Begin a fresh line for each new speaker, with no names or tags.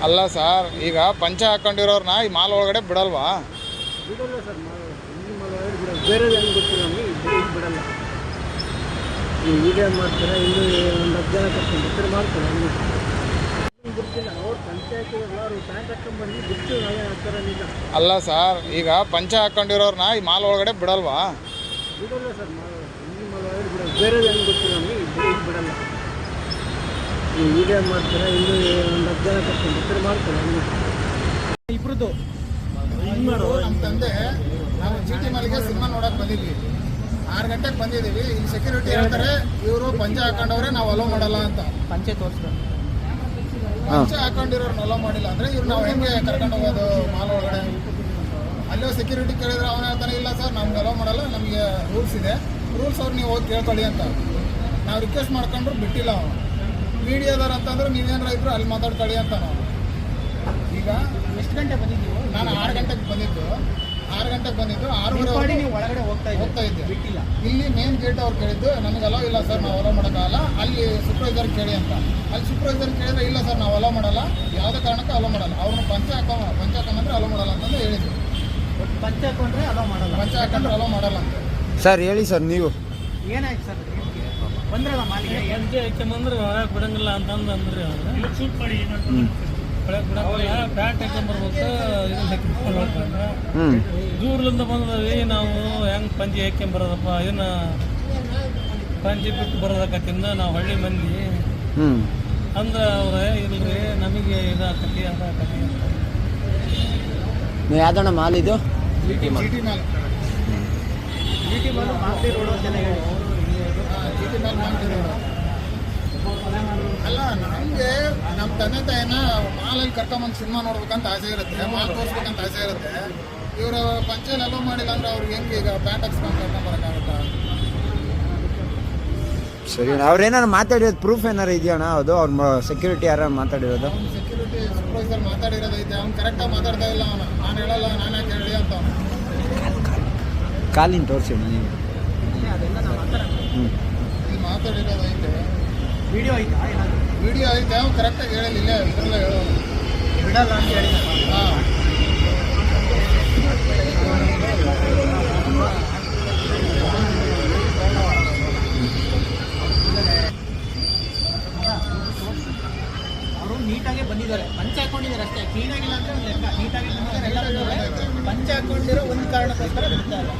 ಅಲ್ಲ ಸರ್, ಈಗ ಪಂಚೆ ಹಾಕೊಂಡಿರೋರ್ನ ಈ ಮಾಲ್ ಒಳಗಡೆ ಬಿಡಲ್ವಾ?
ಬಿಡಲ್ಲ ಸರ್, ಈ ಮಾಲ್ ಒಳಗಡೆ ಬಿಡಲ್ಲ. ಬೇರೆ ಹೆಂಗೆ ಗೊತ್ತಿಲ್ಲ ನಮಗೆ, ಇಲ್ಲಿ ಬಿಡಲ್ಲ. ನೀವು ಈಗ ಮಾಡ್ತಾರೆ, ಇಲ್ಲಿ ಒಂದು 10 ಜನ ಕರ್ಕೊಂಡು ಮಾಡ್ತಾರೆ. ಗೊತ್ತಿಲ್ಲ, ಅವ್ರು ಪಂಚೆ ಹಾಕಿರೋಲ್ಲ, ಅವ್ರು ಪ್ಯಾಂಟ್ ಹಾಕೊಂಡ್ಬಂದು ಬಿಟ್ಟು ನಾವೇ ಹಾಕ್ತಾರೆ ನಿಜ.
ಅಲ್ಲ ಸರ್, ಈಗ ಪಂಚೆ ಹಾಕೊಂಡಿರೋರ್ನ ಈ ಮಾಲ್ ಒಳಗಡೆ ಬಿಡಲ್ವಾ?
ಬಿಡಲ್ಲ ಸರ್, ಈ ಮಾಲ್ ಒಳಗಡೆ ಬಿಡಲ್ಲ. ಬೇರೆ ಹೆಂಗೆ ಗೊತ್ತಿಲ್ಲ ನಮಗೆ, ಇಲ್ಲಿ ಬಿಡಲ್ಲ. ನೀವು ಈಗ ಮಾಡ್ತಾರೆ, ಇಲ್ಲಿ ಒಂದು 10 ಜನ ಕರ್ಕೊಂಡು ಮಾಡ್ತಾರೆ.
ಇಬ್ರದ್ದು
ನಮ್ಮ ತಂದೆ ನಾವು GT ಮಾಲ್ಗೆ ಸಿನಿಮಾ ನೋಡಕ್ ಬಂದಿದ್ವಿ. 6 ಗಂಟೆಗೆ ಬಂದಿದ್ದೀವಿ. ಇಲ್ಲಿ ಸೆಕ್ಯೂರಿಟಿ ಹೇಳ್ತಾರೆ ಇವರು ಪಂಚೆ ಹಾಕೊಂಡವ್ರೆ, ನಾವು ಅಲೋ ಮಾಡಲ್ಲ ಅಂತ.
ಪಂಚೆ ತೋರಿಸ್ತಾರೆ.
ಪಂಚೆ ಹಾಕೊಂಡಿರೋರ್ನ ಅಲೋ ಮಾಡಿಲ್ಲ ಅಂದ್ರೆ ಇವ್ರು ನಾವು ಹೆಂಗೆ ಕರ್ಕೊಂಡು ಹೋಗೋದು ಮಾಲ್ ಒಳಗಡೆ? ಅಲ್ಲೋ ಸೆಕ್ಯೂರಿಟಿ ಕೇಳಿದ್ರೆ ಅವನು ಹೇಳ್ತಾನೆ, ಇಲ್ಲ ಸರ್ ನಮ್ಗೆ ಅಲೋ ಮಾಡಲ್ಲ, ನಮಗೆ ರೂಲ್ಸ್ ಇದೆ, ರೂಲ್ಸ್ ಅವ್ರು ನೀವು ಹೋಗಿ ಕೇಳ್ಕೊಳ್ಳಿ ಅಂತ. ನಾವು ರಿಕ್ವೆಸ್ಟ್ ಮಾಡ್ಕೊಂಡ್ರು ಬಿಟ್ಟಿಲ್ಲ. ಅವನು ಮೀಡಿಯಾದವ್ರು ಅಂತಂದ್ರೆ ನೀವೇನಾರ ಇದ್ರು ಅಲ್ಲಿ ಮಾತಾಡ್ಕೊಳ್ಳಿ ಅಂತ. ನಾವು ಈಗ
ಎಷ್ಟು ಗಂಟೆ ಬಂದಿದ್ದೀವಿ?
ನಾನು 6 ಗಂಟೆಗೆ ಬಂದಿದ್ದು. 6:30
ನೀವು ಒಳಗಡೆ ಹೋಗ್ತಾ
ಇದ್ದೆ,
ಬಿಟ್ಟಿಲ್ಲ.
ಇಲ್ಲಿ ಮೇನ್ ಗೇಟ್ ಅವ್ರು ಕೇಳಿದ್ದು ನಮಗೆ ಅಲೋ ಇಲ್ಲ ಸರ್, ನಾವು ಅಲೋ ಮಾಡೋಕ್ಕಾಗಲ್ಲ, ಅಲ್ಲಿ ಸೂಪರ್ವೈಸರ್ ಕೇಳಿ ಅಂತ. ಅಲ್ಲಿ ಸೂಪರ್ವೈಸರ್ ಕೇಳಿದ್ರೆ ಇಲ್ಲ ಸರ್ ನಾವು ಅಲೋ ಮಾಡಲ್ಲ, ಯಾವುದೇ ಕಾರಣಕ್ಕೂ ಅಲೋ ಮಾಡಲ್ಲ, ಅವ್ರನ್ನ ಪಂಚೆ ಹಾಕೊಂಡ್ರೆ ಅಲೋ ಮಾಡಲ್ಲ ಅಂತಂದು ಹೇಳಿದ್ರು.
ಪಂಚೆ ಹಾಕೊಂಡ್ರೆ ಅಲೋ ಮಾಡಲ್ಲ,
ಪಂಚೆ ಹಾಕೊಂಡ್ರೆ ಅಲೋ ಮಾಡಲ್ಲ ಅಂತ.
ಸರ್ ಹೇಳಿ ಸರ್, ನೀವು
ಏನಾಯ್ತು ಸರ್? ಬಂದ್ರಲ್ಲ ಮಾಲಿಗೆ
ಪಂಚೆ ಹಾಕೊಂಬಂದ್ರೆ ಹೊರಗೆ ಬಿಡಂಗಿಲ್ಲ ಅಂತಂದು ಅಂದ್ರೆ ಶೂಟ್ ಮಾಡಿ ಒಳಗೆ ಬಿಡಂಗಿಲ್ಲ, ಪ್ಯಾಂಟ್ ಹಾಕೊಂಬರ್ಬೇಕು, ಇದನ್ನ ಹಾಕೊಂಡ್ರೆ ದೂರದಿಂದ ಬಂದವಿ ನಾವು ಹೆಂಗೆ ಪಂಚೆ ಹಾಕೊಂಬರೋದಪ್ಪ, ಇದನ್ನ ಪಂಚೆ ಬಿಟ್ಟು ಬರೋದಕ್ಕತ್ತಿಂದ ನಾವು ಹಳ್ಳಿ ಮಂದಿ ಅಂದ್ರೆ ಅವ್ರೆ ಇಲ್ರಿ ನಮಗೆ ಇದಾಕತಿ ಅದಾಕತಿ ಅಂತ.
ಯಾವ್ದಣ್ಣ ಮಾಲ್ ಇದು?
GT mall.
GT mall Magadi road ಅಂತೆಲ್ಲ ಹೇಳಿ.
GT mall Magadi road. ಅಲ್ಲ, ನಮಗೆ ನಮ್ಮ ತಂದೆ ತಾಯಿನ ಮಾಲಲ್ಲಿ ಕರ್ಕೊಂಬಂದು ಸಿನಿಮಾ ನೋಡ್ಬೇಕಂತ ಆಸೆ ಇರುತ್ತೆ, ಮಾಲ್ ತೋರಿಸ್ಬೇಕಂತ ಆಸೆ ಇರುತ್ತೆ. ಇವರು ಪಂಚೆಯಲ್ಲಿ ಅಲೋ ಮಾಡಿಲ್ಲ ಅಂದ್ರೆ ಅವ್ರಿಗೆ ಹೆಂಗೆ ಈಗ ಪ್ಯಾಂಟ್ ಹಾಕ್ಸ್ಕೊಂಡು ಕರ್ಕೊಂಬರೋಕ್ಕಾಗುತ್ತಾ?
ಸರಿ, ಅವ್ರೇನಾರು ಮಾತಾಡಿರೋದು ಪ್ರೂಫ್ ಏನಾರು ಇದೆಯಣ್ಣ? ಅದು ಅವ್ರ ಸೆಕ್ಯೂರಿಟಿ ಯಾರು ಮಾತಾಡಿರೋದು?
ಅವ್ನು ಸೆಕ್ಯೂರಿಟಿ ಸೂಪರ್ವೈಸರ್ ಮಾತಾಡಿರೋದೈತೆ, ಅವ್ನು ಕರೆಕ್ಟಾಗಿ ಮಾತಾಡ್ತಾ ಇಲ್ಲ. ಅವನು ನಾನು ಹೇಳಲ್ಲ, ನಾನು ಯಾಕೆ ಹೇಳಿ ಅಂತ.
ಕಾಲಿನ ತೋರಿಸಿ ನೀವು.
ಇಲ್ಲಿ ಮಾತಾಡಿರೋದೈತೆ,
ವಿಡಿಯೋ ಐತಾ?
ವಿಡಿಯೋ ಐತೆ, ಅವ್ನು ಕರೆಕ್ಟಾಗಿ ಹೇಳಿಲ್ಲ, ಇದರಲ್ಲ ಹೇಳೋನು
ಬಿಡಲ್ಲ ಅಂತ ಹೇಳಿ.
ಹಾಂ.
ಅವರು ನೀಟಾಗಿ ಬಂದಿದ್ದಾರೆ, ಪಂಚೆ ಹಾಕೊಂಡಿದ್ದಾರೆ ಅಷ್ಟೇ, ಕ್ಲೀನ್ ಆಗಿಲ್ಲ ಅಂದ್ರೆ ಒಂದು ಲೆಕ್ಕ. ನೀಟಾಗಿ ಬಂದಿದ್ದಾರೆ, ಎಲ್ಲ ಬಂದಿದ್ದಾರೆ. ಪಂಚೆ ಹಾಕೊಂಡಿರೋ ಒಂದು ಕಾರಣಕ್ಕೋಸ್ಕರ ಬಿಡ್ತಾ ಇಲ್ಲ.